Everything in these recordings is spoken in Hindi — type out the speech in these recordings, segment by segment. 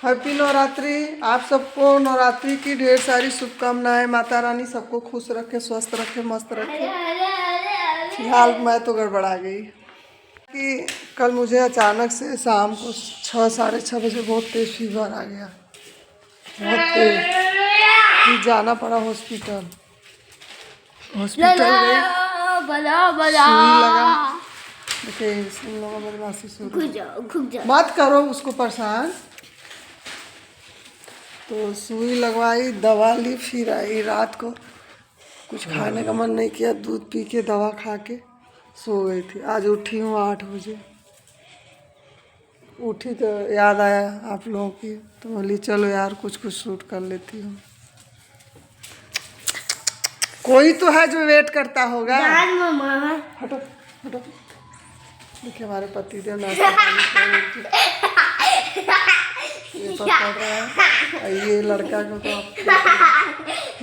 हैप्पी नवरात्रि। आप सबको नवरात्रि की ढेर सारी शुभकामनाएं। माता रानी सबको खुश रखे, स्वस्थ रखे, मस्त रखे। फिलहाल मैं तो गड़बड़ा गई कि कल मुझे अचानक से शाम को 6 साढ़े 6 बजे बहुत तेज फीवर आ गया, बहुत तेज। फिर जाना पड़ा हॉस्पिटल। हॉस्पिटल गई, सुई लगा। देखिए इन लोगों में बदमाशी शुरू मत करो, उसको परेशान। तो सुई लगवाई, दवा ली, फिर आई। रात को कुछ खाने का मन नहीं किया, दूध पी के दवा खा के सो गई थी। आज उठी हूँ 8 बजे। उठी तो याद आया आप लोगों की, तो बोली चलो यार कुछ शूट कर लेती हूँ। कोई तो है जो वेट करता होगा। हटो हटो। देखिए हमारे पति देव नाश्ता पानी ये पकड़ रहा है। और ये लड़का को तो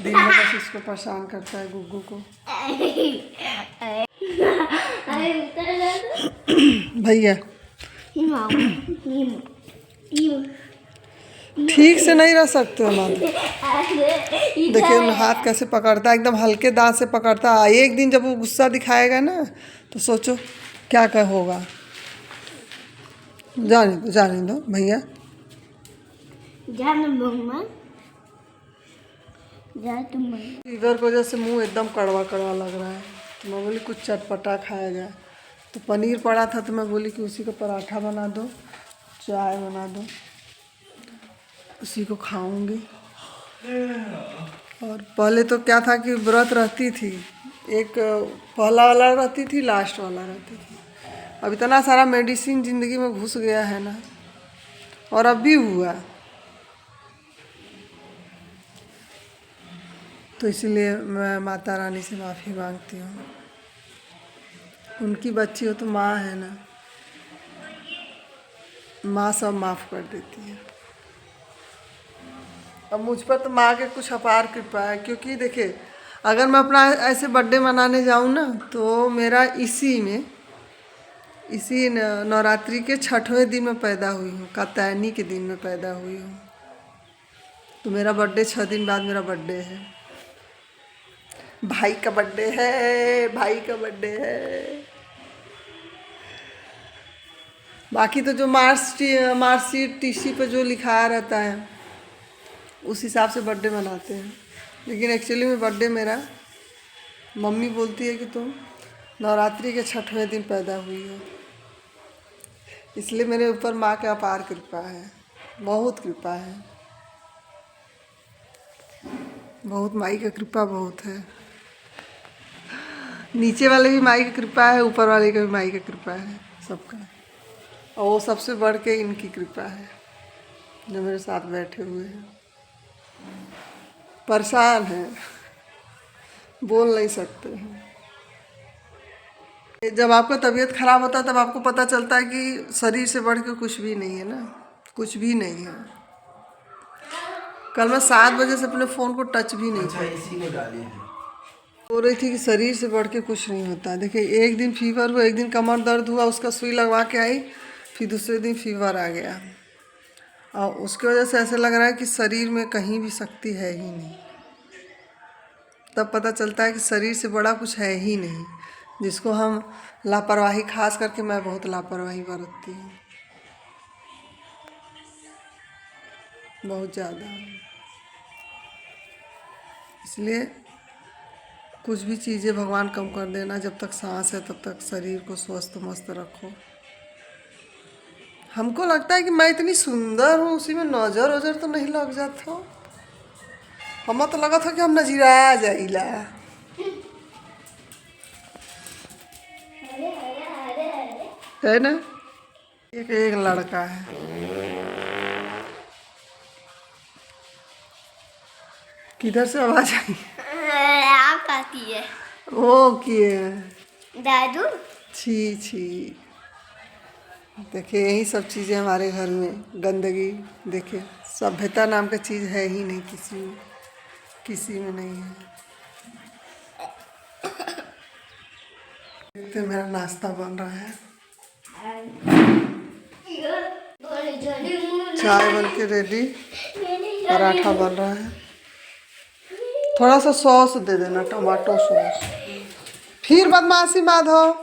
दिन में बस इसको परेशान करता है, गुग्गू को। भैया ठीक से नहीं रह सकते हमारे। देखिए हाथ कैसे पकड़ता है, एकदम हल्के दांत से पकड़ता है। एक दिन जब वो गुस्सा दिखाएगा ना तो सोचो क्या क्या होगा। जाने दो भैया। फीवर की वजह से मुंह एकदम कड़वा कड़वा लग रहा है। तो मैं बोली कुछ चटपटा खाया जाए। तो पनीर पड़ा था तो मैं बोली कि उसी का पराठा बना दो, चाय बना दो, उसी को खाऊंगी। और पहले तो क्या था कि व्रत रहती थी, एक पहला वाला रहती थी, लास्ट वाला रहती थी। अब इतना सारा मेडिसिन ज़िंदगी में घुस गया है ना, और अब भी हुआ। तो इसलिए मैं माता रानी से माफ़ी मांगती हूँ। उनकी बच्ची हो तो माँ है ना, माँ सब माफ़ कर देती है। अब मुझ पर तो माँ के कुछ अपार कृपा है। क्योंकि देखिए अगर मैं अपना ऐसे बर्थडे मनाने जाऊँ ना, तो मेरा इसी नवरात्रि के 6वें दिन में पैदा हुई हूँ, कात्यायनी के दिन में पैदा हुई हूँ। तो मेरा बर्थडे 6 दिन बाद मेरा बर्थडे है। भाई का बर्थडे है, भाई का बर्थडे है। बाकी तो जो मार्कशीट टीसी पे जो लिखाया रहता है उस हिसाब से बर्थडे मनाते हैं। लेकिन एक्चुअली में बर्थडे मेरा, मम्मी बोलती है कि तुम नवरात्रि के 6वें दिन पैदा हुई हो। इसलिए मेरे ऊपर माँ का अपार कृपा है, बहुत कृपा है, बहुत। माई का कृपा बहुत है। नीचे वाले भी माई की कृपा है, ऊपर वाले का भी माई का कृपा है, सबका। और वो सबसे बढ़ के इनकी कृपा है जो मेरे साथ बैठे हुए हैं। परेशान हैं, बोल नहीं सकते हैं। जब आपका तबीयत खराब होता है तब आपको पता चलता है कि शरीर से बढ़ के कुछ भी नहीं है ना, कुछ भी नहीं है। कल मैं 7 बजे से अपने फ़ोन को टच भी नहीं किया। बोल रही थी कि शरीर से बढ़ के कुछ नहीं होता। देखिए एक दिन फीवर हुआ, एक दिन कमर दर्द हुआ, उसका सुई लगवा के आई, फिर दूसरे दिन फीवर आ गया। और उसकी वजह से ऐसे लग रहा है कि शरीर में कहीं भी शक्ति है ही नहीं। तब पता चलता है कि शरीर से बड़ा कुछ है ही नहीं, जिसको हम लापरवाही, खास करके मैं बहुत लापरवाही बरतती हूँ, बहुत ज़्यादा। इसलिए कुछ भी चीज़ें भगवान कम कर देना। जब तक सांस है तब तक शरीर को स्वस्थ मस्त रखो। हमको लगता है कि मैं इतनी सुंदर हूँ, उसी में नज़र वजर तो नहीं लग जाता। हमें तो लगा था कि हम नजरा जाइला। है ना। एक लड़का है। किधर से आवाज आई? आप आती है। ओ किए दादू। छी छी। देखिए यही सब चीज़ें हमारे घर में, गंदगी। देखिए सभ्यता नाम का चीज़ है ही नहीं, किसी में नहीं है। देखते मेरा नाश्ता बन रहा है। चाय बन के रेडी, पराठा बन रहा है। थोड़ा सा सॉस दे देना, टमाटो सॉस। फिर बदमाशी माधव,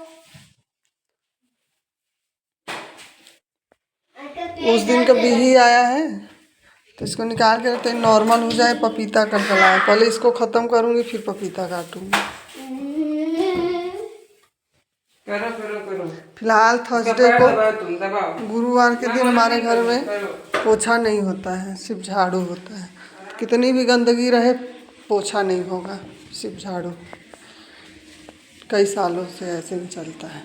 उस दिन का बिही आया है तो इसको निकाल के रखते हैं, नॉर्मल हो जाए। पपीता कल लाया, पहले इसको ख़त्म करूँगी फिर पपीता काटूँगी। फिलहाल थर्सडे को, गुरुवार के दिन हमारे घर में पोछा नहीं होता है, सिर्फ झाड़ू होता है। कितनी भी गंदगी रहे पोछा नहीं होगा, सिर्फ झाड़ू। कई सालों से ऐसे ही चलता है।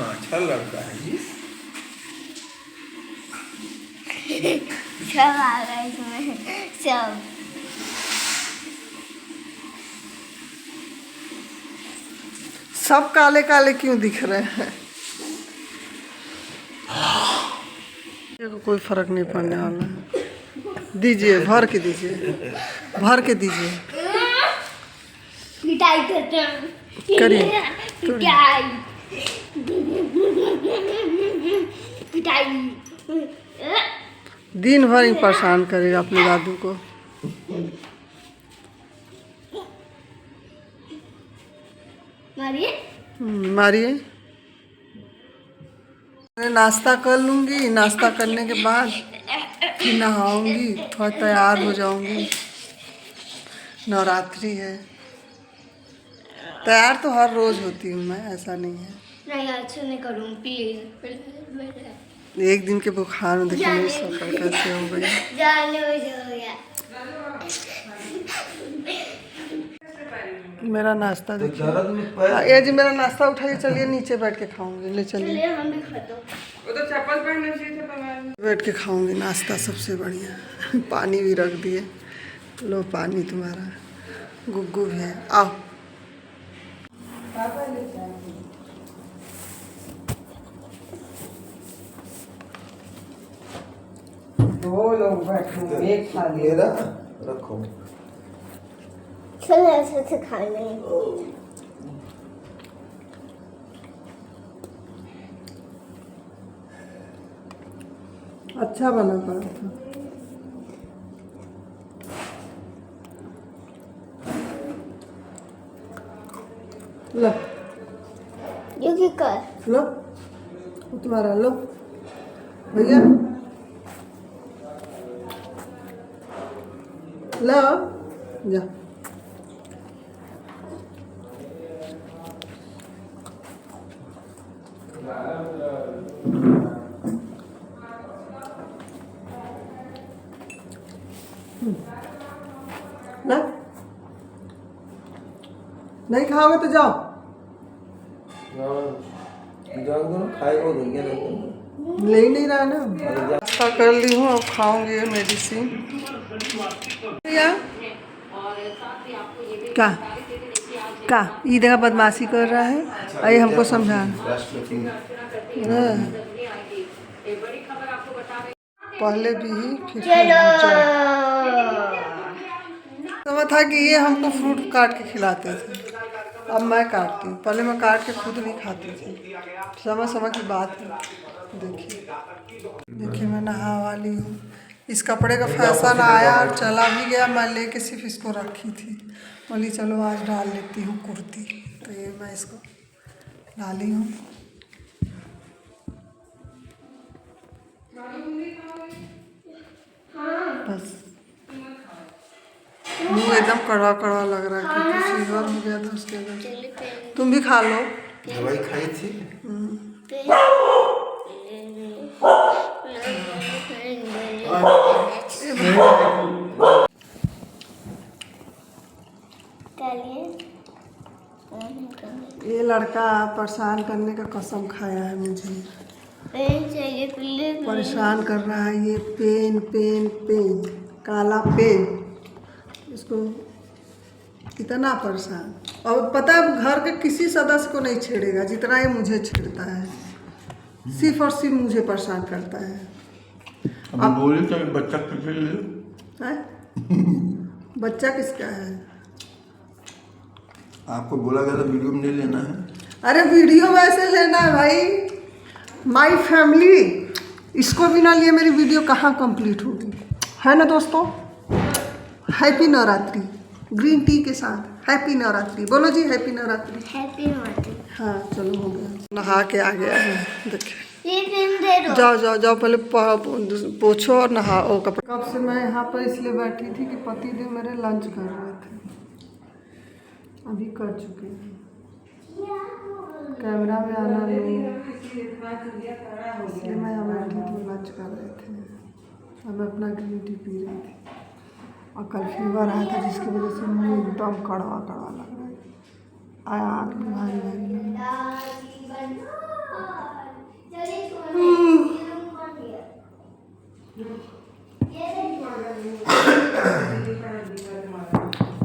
अच्छा लड़का है जी। सब आ गए इसमें, सब। सब काले काले क्यों दिख रहे हैं? कोई फर्क नहीं पड़ने वाला है। दीजिए, भर के दीजिए, भर के दीजिए। पिटाई करते हैं। करिए, पिटाई पिटाई। दिन भर ही परेशान करेगा अपने दादू को। मारिए, मारिए। मैं नाश्ता कर लूँगी, नाश्ता करने के बाद फिर नहाऊंगी, थोड़ा तैयार हो जाऊंगी। नवरात्रि है, तैयार तो हर रोज़ होती हूँ मैं, ऐसा नहीं है। नहीं अच्छा नहीं करूँ प्लीज। एक दिन के बुखार में देखिए मेरी शक्ल कैसे हो गई। जाने हो गया। मेरा नाश्ता देखिए। ये जी मेरा नाश्ता उठाइए, चलिए नीचे बैठ के खाऊंगी। ले चलिए, हम भी खाते हैं। वो तो चप्पल पहनने चाहिए था। बैठ के खाऊंगी नाश्ता सबसे बढ़िया। पानी भी रख दिए, लो पानी तुम्हारा। गुग्गू भी है, आओ। दो लोग बैठे, एक थाली रखो। चलो ऐसे से खाने। अच्छा बना पराठा। लो ये क्या कर? लो, वो तुम्हारा लो भैया, लो जा। ना नहीं खाओगे तो जाओ। ले ही नहीं रहा ना। नाश्ता कर ली हूँ, अब खाऊंगी मेडिसिन। क्या क्या ये देखा बदमाशी कर रहा है, आइए हमको समझा। पहले भी ही फिर समझ था कि ये हमको फ्रूट काट के खिलाते थे, अब मैं काटती हूँ। पहले मैं काट के खुद नहीं खाती थी। समय की बात है। देखिए मैं नहा वाली हूँ। इस कपड़े का फैशन आया और चला भी गया, मैं लेके सिर्फ इसको रखी थी। बोली चलो आज डाल लेती हूँ कुर्ती, तो ये मैं इसको डाली हूँ। बस मुँह एकदम कड़वा कड़वा लग रहा है क्योंकि फीवर हो गया था उसके बाद। तुम भी खा लो। दवाई खाई थी। ये लड़का परेशान करने का कसम खाया है मुझे। परेशान कर रहा है ये। पेन पेन पेन, काला पेन, इसको इतना परेशान। और पता है घर के किसी सदस्य को नहीं छेड़ेगा जितना ये मुझे छेड़ता है। सिर्फ और सिर्फ मुझे परेशान करता है। अब बोले तो बच्चा किसके लिए है? बच्चा किसका है? आपको बोला गया था वीडियो में नहीं लेना है। अरे वीडियो में ऐसे लेना है भाई, माई फैमिली, इसको बिना लिए मेरी वीडियो कहाँ कंप्लीट होगी, है ना दोस्तों। हैप्पी नवरात्रि ग्रीन टी के साथ। हैप्पी नवरात्रि बोलो जी, हैप्पी नवरात्रि। हैप्पी नवरात्रि। हाँ चलो हो गया, नहा के आ गया है। देखिए ये पेन दे दो। जाओ जाओ जाओ, पहले पोछो और नहाओ कपड़े। कब से मैं यहाँ पर इसलिए बैठी थी कि पति देव मेरे लंच कर रहे थे, अभी कर चुके हैं। कैमरा में आना नहीं, इसलिए मैं यहाँ बैठी थी, लंच कर रहे थे और मैं अपना ग्रीन टी पी रही थी। और कल फीवर आया था जिसकी वजह से मुँह एकदम कड़वा कड़वा लग रहा है, आया आदमी भारी भारी लग रहा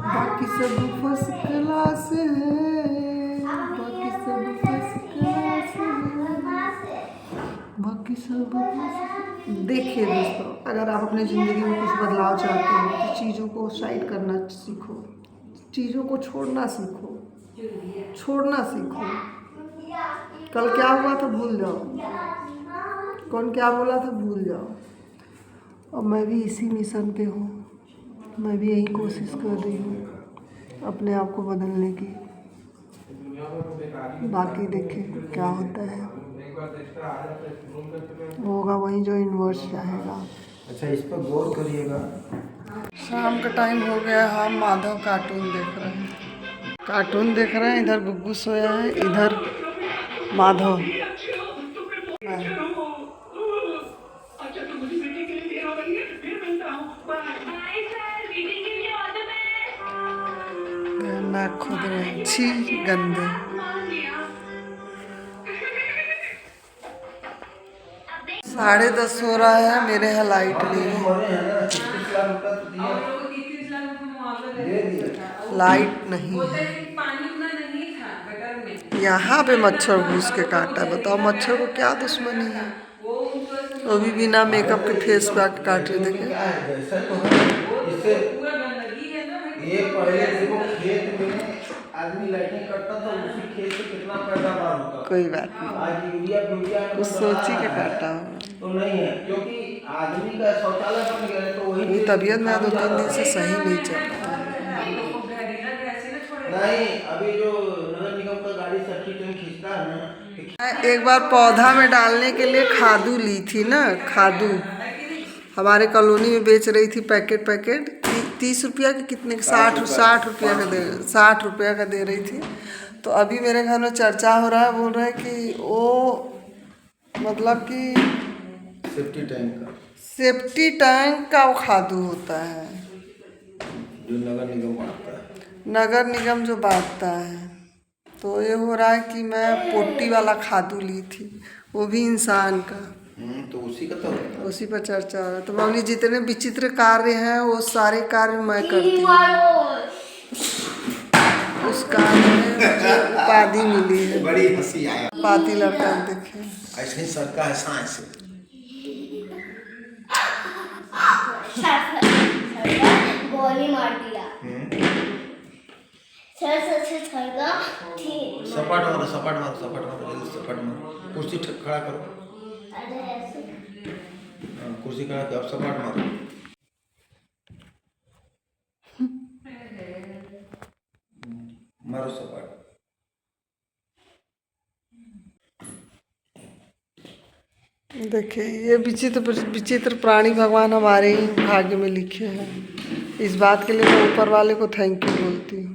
बाकी सब फर्स्ट क्लास है, बाकी सब फर्स्ट क्लास है, बाकी सब। देखिए दोस्तों, अगर आप अपनी ज़िंदगी में कुछ बदलाव चाहते हो तो चीज़ों को साइड करना सीखो, चीज़ों को छोड़ना सीखो, छोड़ना सीखो। कल क्या हुआ था भूल जाओ, कौन क्या बोला था भूल जाओ। और मैं भी इसी मिशन पे हूँ, मैं भी यही कोशिश कर रही हूँ अपने आप को बदलने की। बाकी देखें क्या होता है, होगा वही जो यूनिवर्स चाहेगा। अच्छा, इस पर गौर करिएगा। शाम का टाइम हो गया, हम माधव कार्टून देख रहे हैं, कार्टून देख रहे हैं। इधर गुग्गू सोया है, इधर माधव। नाक खुद रहे, छी गंदे। साढ़े 10 हो रहा है, मेरे यहाँ लाइट नहीं है, लाइट नहीं है। यहाँ पे मच्छर घुस के काटा है, बताओ मच्छर को क्या दुश्मनी है। वो भी बिना मेकअप के फेस पे आके काट रहे। देखिए ये पहले देखो खेत में आदमी लाइटिंग करता था, उसी खेत से कितना पैदावार होता। कोई बात नहीं, आज यूरिया कुछ सोची के काटा हो तो नहीं है, क्योंकि आदमी का शौचालय बन गया तो वही तबीयत में 2-3 दिन से सही नहीं चल रहा। नहीं, अभी जो नगर निगम का गाड़ी सब्जी टैंक खींचता है ना, मैं एक बार पौधा में डालने के लिए खादू ली थी ना, खादू हमारे कॉलोनी में बेच रही थी, पैकेट 30 रुपया के कितने, 60 रुपया का दे, 60 रुपया का दे रही थी। तो अभी मेरे घर में चर्चा हो रहा है, बोल रहे हैं कि वो मतलब कि सेफ्टी टैंक का वो खादू होता है जो नगर निगम बांटता है, नगर निगम जो बांटता है। तो ये हो रहा है कि मैं पोटी वाला खादू ली थी, वो भी इंसान का। तो उसी का तो उसी पर चर्चा हो रहा है। तो मामली जितने विचित्र कार्य हैं वो सारे कार्य मैं करती हूँ, उस कार्य में मुझे उपाधि मिली है। बड़ी हंसी आया। पाती लड़का देखे ऐसे ही सरका है सांस से। गोली मार दिया सर से छड़का ठीक। सपाट मारो जल्दी सपाट मारो। कुर्सी खड़ा करो, अरे ऐसे कुर्सी खड़ा कर, अब सपाट मारो। मारो सपाट। देखिए ये विचित्र प्राणी भगवान हमारे ही भाग्य में लिखे हैं। इस बात के लिए मैं ऊपर वाले को थैंक यू बोलती हूँ।